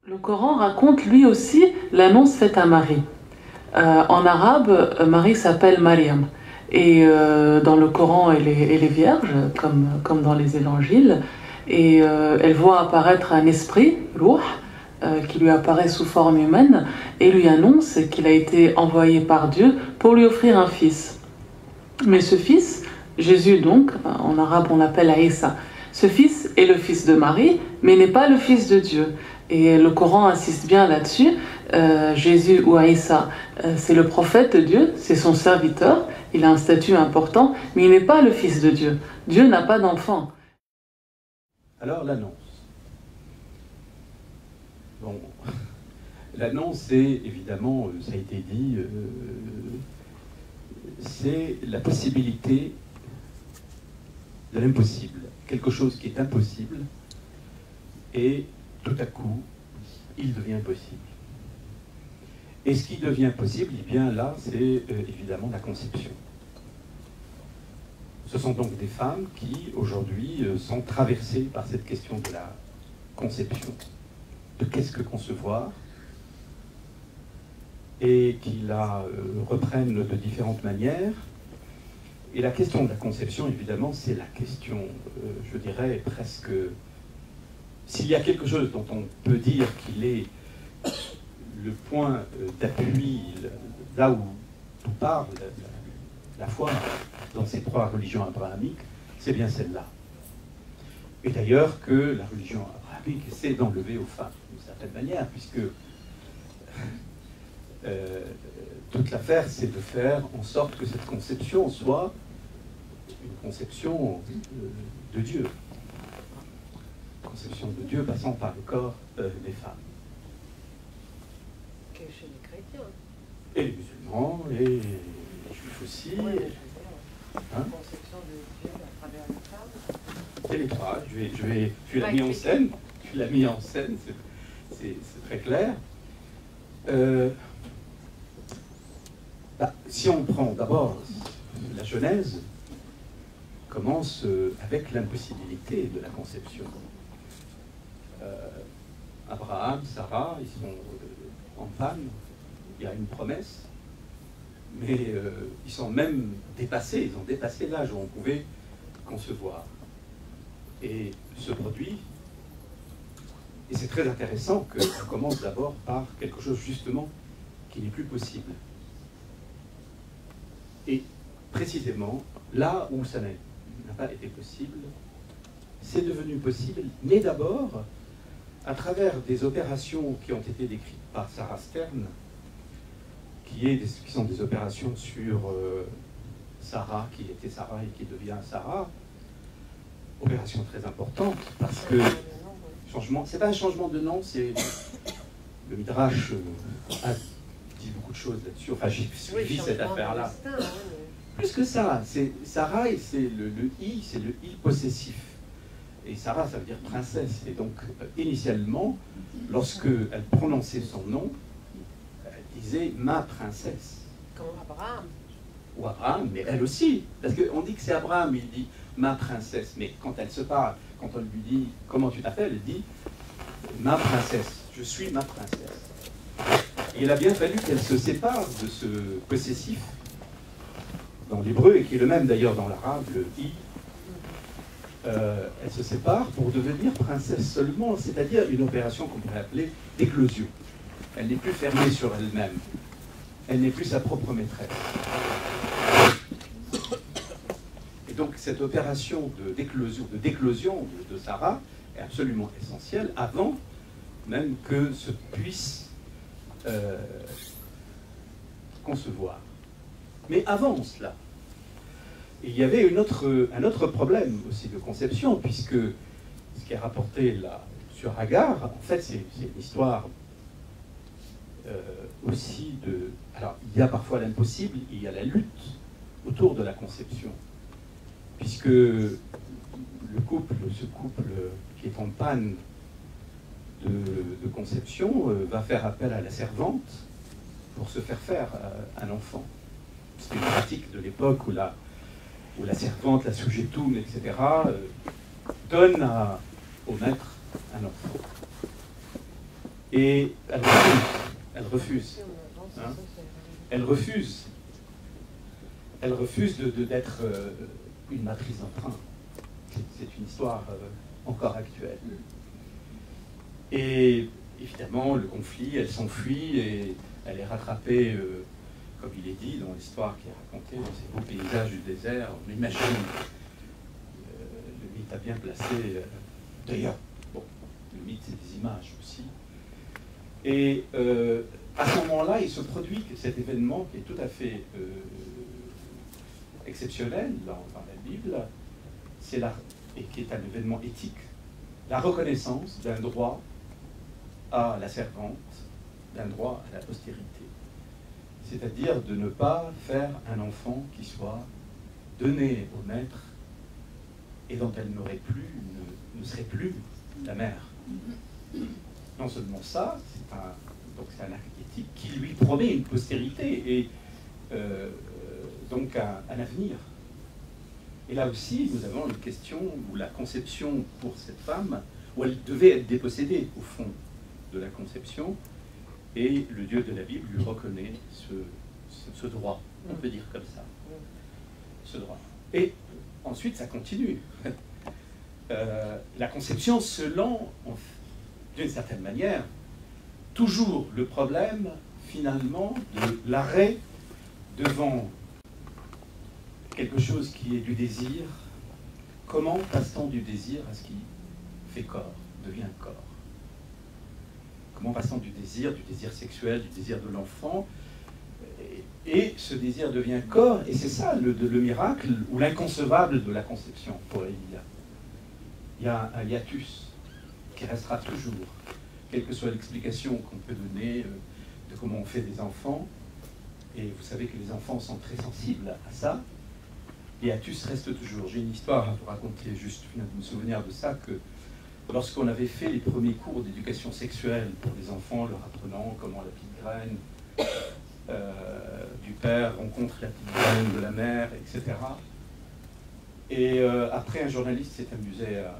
Le Coran raconte lui aussi l'annonce faite à Marie. En arabe, Marie s'appelle Mariam. Et dans le Coran, elle est vierge, comme dans les évangiles. Et elle voit apparaître un esprit, Ruh, qui lui apparaît sous forme humaine, et lui annonce qu'il a été envoyé par Dieu pour lui offrir un fils. Mais ce fils, Jésus donc, en arabe on l'appelle Aïssa, ce fils est le fils de Marie, mais n'est pas le fils de Dieu. Et le Coran insiste bien là-dessus. Jésus ou Aïssa, c'est le prophète de Dieu, c'est son serviteur, il a un statut important, mais il n'est pas le fils de Dieu. Dieu n'a pas d'enfant. Alors l'annonce. Bon, l'annonce, c'est évidemment, ça a été dit, c'est la possibilité de l'impossible. Quelque chose qui est impossible, et tout à coup, il devient possible. Et ce qui devient possible, eh bien là, c'est évidemment la conception. Ce sont donc des femmes qui, aujourd'hui, sont traversées par cette question de la conception, de qu'est-ce que concevoir, et qui la reprennent de différentes manières. Et la question de la conception, évidemment, c'est la question, je dirais, presque... S'il y a quelque chose dont on peut dire qu'il est le point d'appui, là où tout part, la foi dans ces trois religions abrahamiques, c'est bien celle-là. Et d'ailleurs que la religion abrahamique essaie d'enlever aux femmes, d'une certaine manière, puisque toute l'affaire, c'est de faire en sorte que cette conception soit une conception de Dieu. Conception de Dieu passant par le corps des femmes. Que chez les chrétiens. Et les musulmans, et les juifs aussi. Oui, hein? La conception de Dieu à travers les femmes. Et les trois, je l'ai mis en scène. Tu l'as mis en scène, c'est très clair. Si on prend d'abord la Genèse, commence avec l'impossibilité de la conception. Abraham, Sarah, ils sont en panne, il y a une promesse, mais ils sont même dépassés, ils ont dépassé l'âge où on pouvait concevoir. Et se produit, et c'est très intéressant qu'on commence d'abord par quelque chose justement qui n'est plus possible. Et précisément, là où ça n'a pas été possible, c'est devenu possible, mais d'abord à travers des opérations qui ont été décrites par Sarah Stern, qui sont des opérations sur Sarah, qui était Sarah et qui devient Sarah, opération très importante, parce que changement, c'est pas un changement de nom, c'est le Midrash a dit beaucoup de choses là-dessus. Enfin, j'ai suivi cette affaire-là. Plus que ça, c'est Sarah et c'est le i, c'est le i possessif. Et Sarah, ça veut dire princesse. Et donc, initialement, lorsque elle prononçait son nom, elle disait ma princesse. Comme Abraham. Ou Abraham, mais elle aussi. Parce qu'on dit que c'est Abraham, il dit ma princesse. Mais quand elle se parle, quand on lui dit comment tu t'appelles, elle dit ma princesse. Je suis ma princesse. Et il a bien fallu qu'elle se sépare de ce possessif dans l'hébreu, et qui est le même d'ailleurs dans l'arabe, le i. Elle se sépare pour devenir princesse seulement, c'est-à-dire une opération qu'on pourrait appeler d'éclosion. Elle n'est plus fermée sur elle-même. Elle n'est plus sa propre maîtresse. Et donc cette opération d'éclosion de Sarah est absolument essentielle avant même que se puisse concevoir. Mais avant cela, il y avait un autre problème aussi de conception, puisque ce qui est rapporté là sur Agar, en fait, c'est une histoire aussi de... Alors, il y a parfois l'impossible, il y a la lutte autour de la conception, puisque ce couple qui est en panne de conception va faire appel à la servante pour se faire un enfant. C'était une pratique de l'époque où la servante, la sujetoune, etc., donne au maître un enfant. Et elle refuse. Elle refuse. Hein? Elle refuse. Elle refuse d'être une matrice d'emprunt. C'est une histoire encore actuelle. Et évidemment, le conflit, elle s'enfuit et elle est rattrapée, comme il est dit dans l'histoire qui est racontée dans ces beaux paysages du désert. On imagine, le mythe a bien placé, d'ailleurs, bon, le mythe c'est des images aussi. Et à ce moment-là, il se produit cet événement qui est tout à fait exceptionnel dans la Bible, et qui est un événement éthique, la reconnaissance d'un droit à la servante, d'un droit à la postérité. C'est-à-dire de ne pas faire un enfant qui soit donné au maître et dont elle ne serait plus la mère. Non seulement ça, c'est un acte éthique qui lui promet une postérité et donc un avenir. Et là aussi, nous avons une question où la conception pour cette femme, où elle devait être dépossédée au fond de la conception, et le Dieu de la Bible lui reconnaît ce droit, on peut dire comme ça, ce droit. Et ensuite, ça continue. La conception selon, d'une certaine manière, toujours le problème, finalement, de l'arrêt devant quelque chose qui est du désir. Comment passe-t-on du désir à ce qui fait corps, devient corps? Comment passe-t-on du désir sexuel, du désir de l'enfant, et ce désir devient corps, et c'est ça le miracle, ou l'inconcevable de la conception, pour Elia. Il y a un hiatus qui restera toujours, quelle que soit l'explication qu'on peut donner de comment on fait des enfants, et vous savez que les enfants sont très sensibles à ça. Hiatus reste toujours. J'ai une histoire à vous raconter, juste, je viens de me souvenir de ça, que lorsqu'on avait fait les premiers cours d'éducation sexuelle pour les enfants, leur apprenant comment la petite graine du père rencontre la petite graine de la mère, etc. Et après, un journaliste s'est amusé à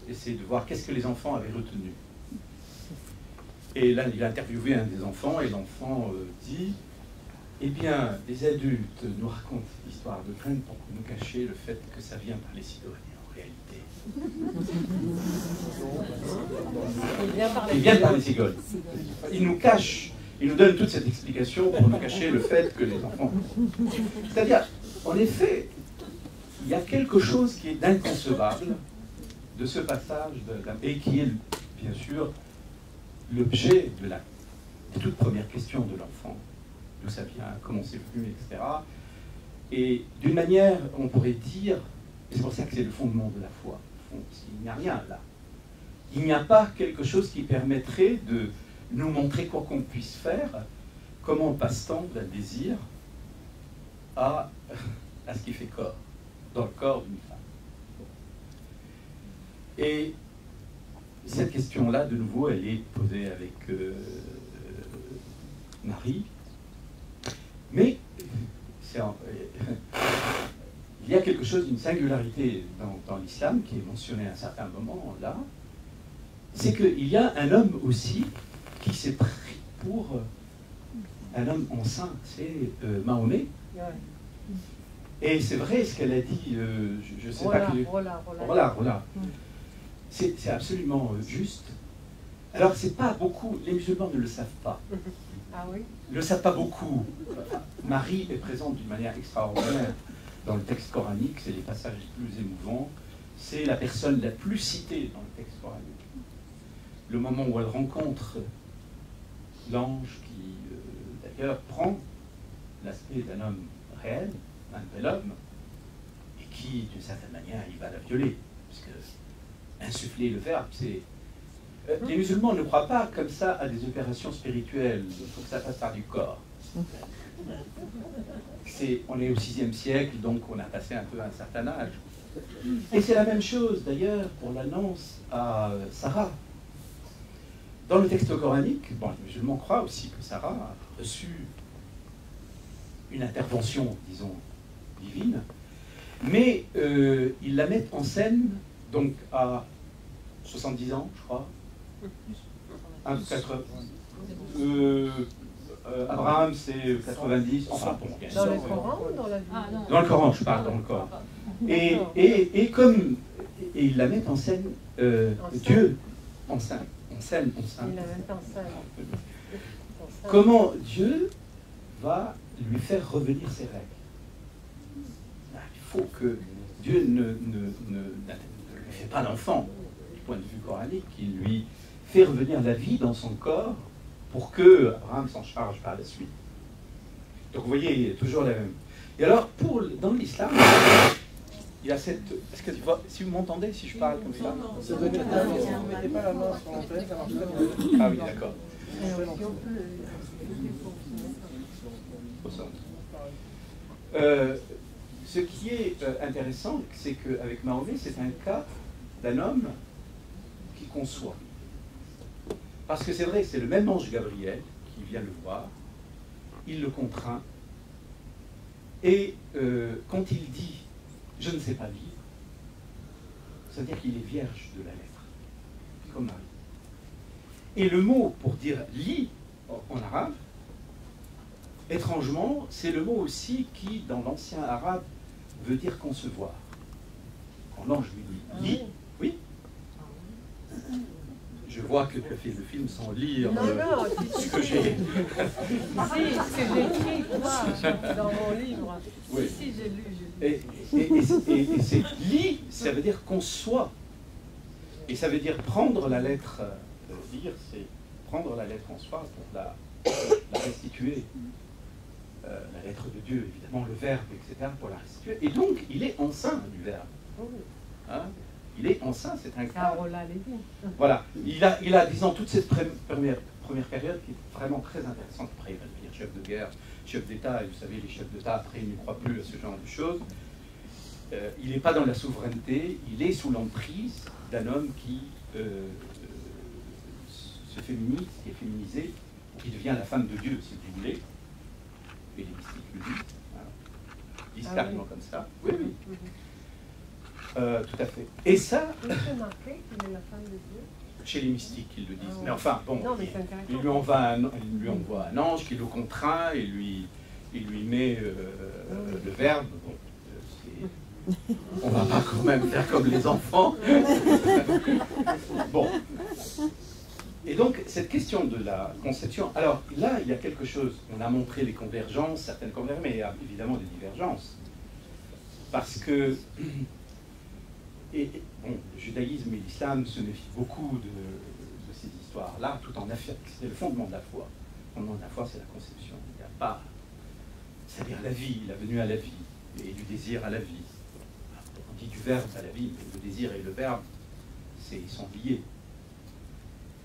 essayer de voir qu'est-ce que les enfants avaient retenu. Et là, il a interviewé un des enfants, et l'enfant dit: eh bien, les adultes nous racontent l'histoire de graines pour nous cacher le fait que ça vient par les cigognes, en réalité. Il vient par les cigognes. Il nous cache, il nous donne toute cette explication pour nous cacher le fait que les enfants... C'est-à-dire, en effet, il y a quelque chose qui est d'inconcevable de ce passage, et qui est, bien sûr, l'objet de la toute première question de l'enfant. D'où ça vient, comment c'est venu, etc. Et d'une manière, on pourrait dire, et c'est pour ça que c'est le fondement de la foi, il n'y a rien là. Il n'y a pas quelque chose qui permettrait de nous montrer quoi qu'on puisse faire, comment passe-t-on d'un désir à ce qui fait corps, dans le corps d'une femme. Et cette question-là, de nouveau, elle est posée avec Marie. Mais il y a quelque chose d'une singularité dans l'islam qui est mentionné à un certain moment là, c'est qu'il y a un homme aussi qui s'est pris pour un homme enceint, c'est Mahomet. Et c'est vrai ce qu'elle a dit, je ne sais pas qui... Voilà. C'est absolument juste. Alors c'est pas beaucoup, les musulmans ne le savent pas. Ah oui? Ne le savent pas beaucoup. Marie est présente d'une manière extraordinaire dans le texte coranique, c'est les passages les plus émouvants, c'est la personne la plus citée dans le texte coranique. Le moment où elle rencontre l'ange qui, d'ailleurs, prend l'aspect d'un homme réel, un bel homme, et qui, d'une certaine manière, il va la violer, puisque insuffler le verbe, c'est... Les musulmans ne croient pas comme ça à des opérations spirituelles, il faut que ça passe par du corps. On est au VIe siècle, donc on a passé un peu un certain âge. Et c'est la même chose d'ailleurs pour l'annonce à Sarah. Dans le texte coranique, bon, les musulmans croient aussi que Sarah a reçu une intervention, disons, divine, mais ils la mettent en scène donc à 70 ans, je crois. Abraham, c'est 90. Enfin, bon, bien Dans sûr. le Coran ou dans la vie? Dans le Coran, je parle, dans le Coran. Et il la met en scène, Dieu en scène. Il la met en scène. Comment Dieu va lui faire revenir ses règles? Il faut que Dieu ne lui fait pas d'enfant, du point de vue coranique, il lui fait revenir la vie dans son corps pour que Abraham s'en charge par la suite. Donc vous voyez, il y a toujours la même. Et alors, dans l'islam, il y a cette... Est-ce que tu vois, si vous m'entendez, si je parle comme ça? Ça doit être la dernière. Si vous ne mettez pas la main sur l'antenne, ça marche pas bien. Ah oui, d'accord. Ce qui est intéressant, c'est qu'avec Mahomet, c'est un cas d'un homme qui conçoit. Parce que c'est vrai, c'est le même ange Gabriel qui vient le voir, il le contraint, et quand il dit « je ne sais pas lire », c'est-à-dire qu'il est vierge de la lettre, comme Marie. Et le mot pour dire « lis » en arabe, étrangement, c'est le mot aussi qui, dans l'ancien arabe, veut dire concevoir. Quand l'ange lui dit « lis », oui. Je vois que tu as fait le film sans lire ce que j'ai. Si, ce que j'ai écrit, moi, dans mon livre. Oui. Si, j'ai lu. Et c'est « lis », ça veut dire conçoit. Et ça veut dire prendre la lettre, lire, c'est prendre la lettre en soi pour la restituer. La lettre de Dieu, évidemment, le verbe, etc., pour la restituer. Et donc, il est enceint du verbe. Hein? Il est enceint, c'est un cas. Voilà. Il a, disons, toute cette première période qui est vraiment très intéressante. Après, il va devenir chef de guerre, chef d'État, et vous savez, les chefs d'État, après, ils ne croient plus à ce genre de choses. Il n'est pas dans la souveraineté, il est sous l'emprise d'un homme qui se féminise, qui est féminisé, qui devient la femme de Dieu, si vous voulez. Et les mystiques le disent. Disent carrément comme ça. Oui, oui. Tout à fait. Et ça... Il fait marquer qu'il est la femme de Dieu. Chez les mystiques, ils le disent. Mais enfin, bon, non, mais il lui envoie un ange qui le contraint et lui met le verbe. Bon, on va pas quand même faire comme les enfants. Bon. Et donc, cette question de la conception... Alors, là, il y a quelque chose. On a montré les convergences, certaines convergences, mais il y a évidemment des divergences. Parce que... Et, bon, le judaïsme et l'islam se méfient beaucoup de ces histoires-là, tout en affirmant que c'est le fondement de la foi. Le fondement de la foi, c'est la conception. Il n'y a pas... C'est-à-dire la vie, la venue à la vie, et du désir à la vie. On dit du verbe à la vie, mais le désir et le verbe, ils sont liés.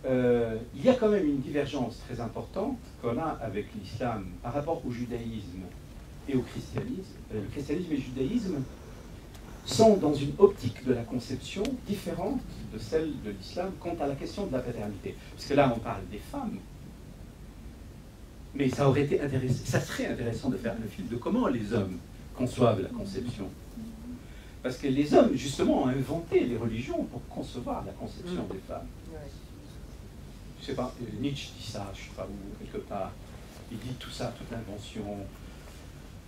Il y a quand même une divergence très importante qu'on a avec l'islam par rapport au judaïsme et au christianisme. Le christianisme et le judaïsme sont dans une optique de la conception différente de celle de l'islam quant à la question de la paternité. Parce que là, on parle des femmes. Mais ça aurait été intéressant, ça serait intéressant de faire un film de comment les hommes conçoivent la conception. Parce que les hommes, justement, ont inventé les religions pour concevoir la conception des femmes. Je ne sais pas, Nietzsche dit ça, je ne sais pas où, quelque part. Il dit tout ça, toute l'invention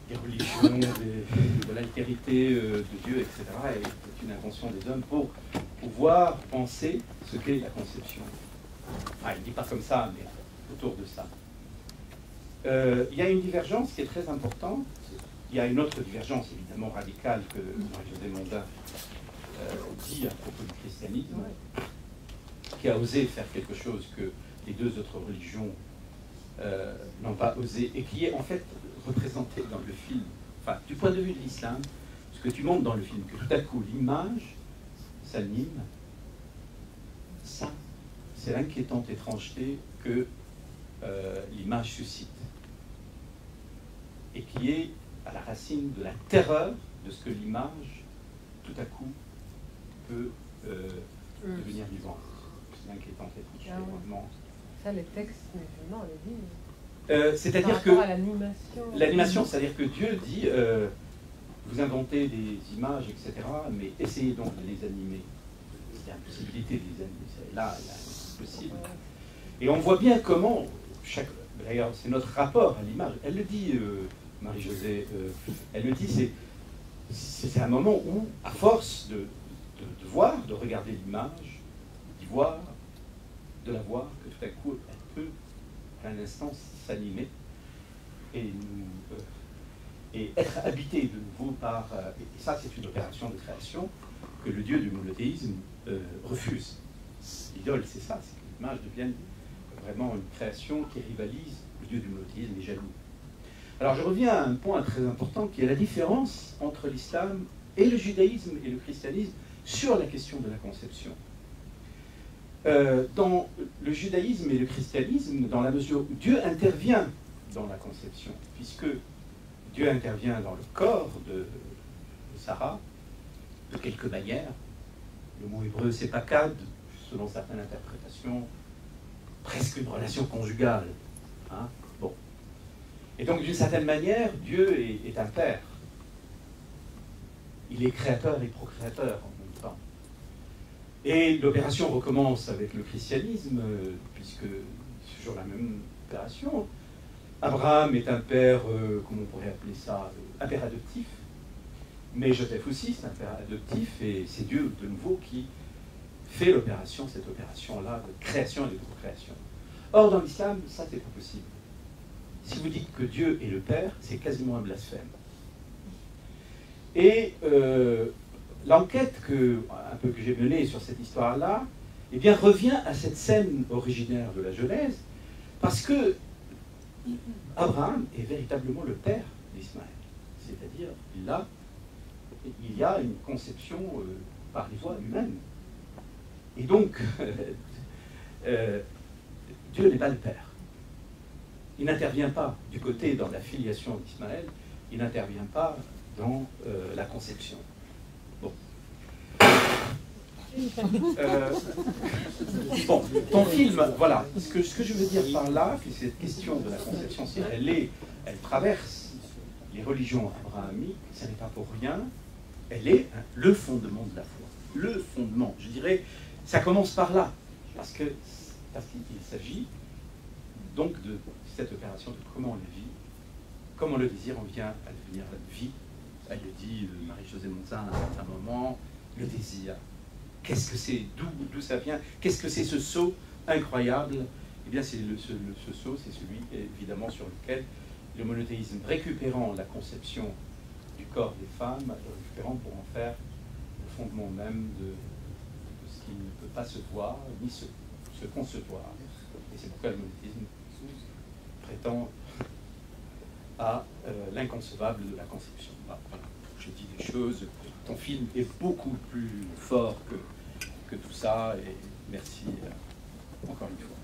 des religions, de l'altérité de Dieu, etc. est une invention des hommes pour pouvoir penser ce qu'est la conception. Ah, il ne dit pas comme ça, mais autour de ça. Il y a une divergence qui est très importante. Il y a une autre divergence, évidemment, radicale que Marie-Josée Mondin dit à propos du christianisme, qui a osé faire quelque chose que les deux autres religions n'ont pas osé, et qui est en fait représenté dans le film, enfin, du point de vue de l'islam, ce que tu montres dans le film, que tout à coup l'image s'anime, ça, c'est l'inquiétante étrangeté que l'image suscite, et qui est à la racine de la terreur de ce que l'image, tout à coup, peut devenir vivante. C'est l'inquiétante étrangeté, vraiment. Ça, les textes musulmans le disent. C'est-à-dire que l'animation, c'est-à-dire que Dieu dit vous inventez des images, etc., mais essayez donc de les animer. C'est la possibilité de les animer. Là, c'est possible. Et on voit bien comment, d'ailleurs c'est notre rapport à l'image, elle le dit, Marie-Josée, elle le dit, c'est un moment où, à force de voir, de regarder l'image, d'y voir, de la voir, que tout à coup elle peut à un instant s'animer et être habité de nouveau par... et ça, c'est une opération de création que le dieu du monothéisme refuse. L'idole, c'est ça, c'est que l'image devienne vraiment une création qui rivalise le dieu du monothéisme et jaloux. Alors je reviens à un point très important qui est la différence entre l'islam et le judaïsme et le christianisme sur la question de la conception. Dans le judaïsme et le christianisme, dans la mesure où Dieu intervient dans la conception, puisque Dieu intervient dans le corps de Sarah, de quelque manière. Le mot hébreu, c'est pakad, selon certaines interprétations, presque une relation conjugale. Hein? Bon. Et donc, d'une certaine manière, Dieu est un père. Il est créateur et procréateur en même temps. Et l'opération recommence avec le christianisme, puisque c'est toujours la même opération. Abraham est un père, comment on pourrait appeler ça, un père adoptif. Mais Joseph aussi, c'est un père adoptif, et c'est Dieu, de nouveau, qui fait l'opération, cette opération-là de création et de procréation. Or, dans l'islam, ça, c'est pas possible. Si vous dites que Dieu est le Père, c'est quasiment un blasphème. Et l'enquête que j'ai menée sur cette histoire-là, eh bien, revient à cette scène originaire de la Genèse, parce que Abraham est véritablement le père d'Ismaël. C'est-à-dire, il y a une conception par les voies humaines. Et donc, Dieu n'est pas le père. Il n'intervient pas du côté dans la filiation d'Ismaël, il n'intervient pas dans la conception. Bon. Bon, ton film, voilà, ce que je veux dire par là, c'est cette question de la conception, si elle traverse les religions abrahamiques, ça n'est pas pour rien, elle est le fondement de la foi. Le fondement, je dirais, ça commence par là, parce qu'il s'agit donc de cette opération de comment la vie, comment le désir en vient à devenir la vie. Elle le dit, Marie-Josée Monzin, à un certain moment, le désir. Qu'est-ce que c'est? D'où ça vient? Qu'est-ce que c'est ce saut incroyable? Eh bien, ce saut, c'est celui, évidemment, sur lequel le monothéisme, récupérant la conception du corps des femmes, le récupérant pour en faire le fondement même de ce qui ne peut pas se voir, ni se concevoir. Et c'est pourquoi le monothéisme prétend à l'inconcevable de la conception. Voilà, je dis des choses. Ton film est beaucoup plus fort que tout ça, et merci encore une fois.